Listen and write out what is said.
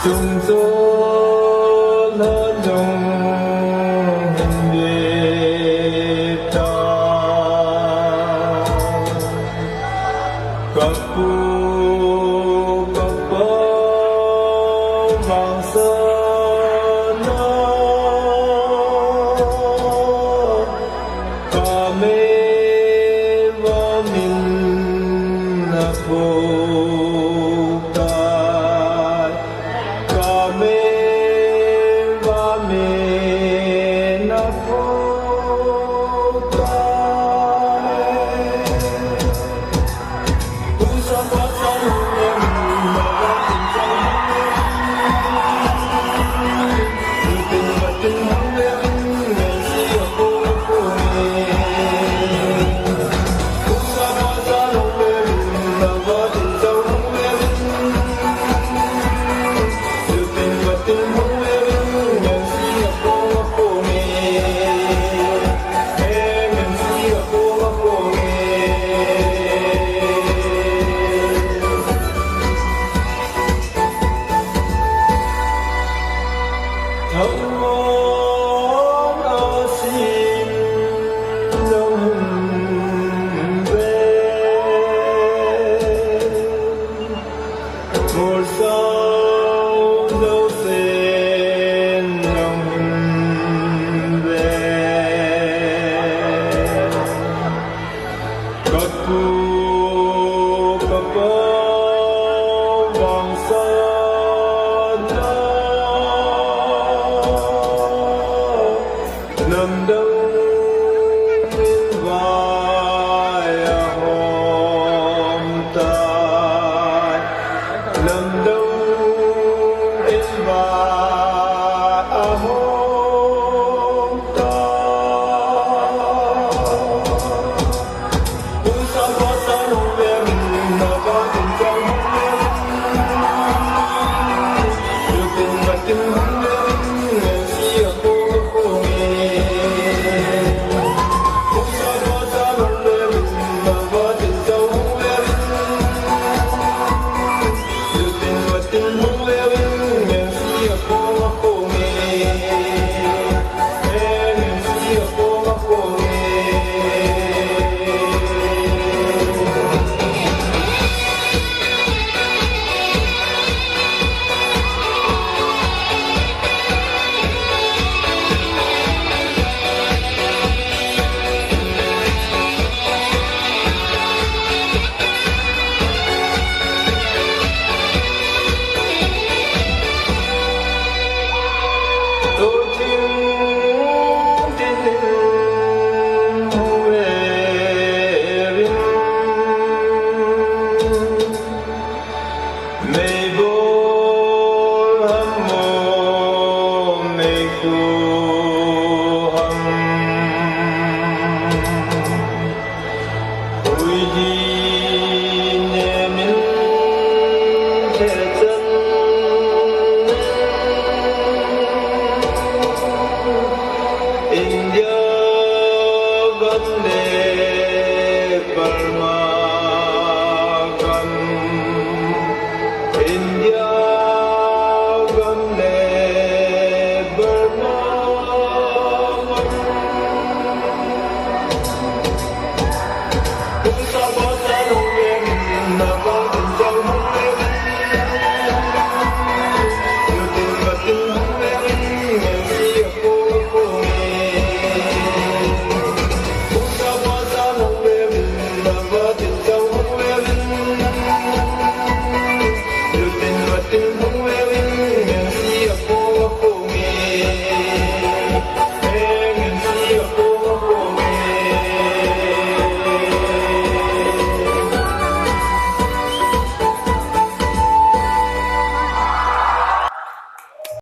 chúng gió lá đồng Việt Nam các cô các bác vàng sơn ca mê và mình là phô nằm đâu bên vai hôm tai nằm đâu bên vai hôm tai buổi sáng có sáng hôm về mình mà có tình trong hôm về được tình và tình hôm về ngày xưa cô It's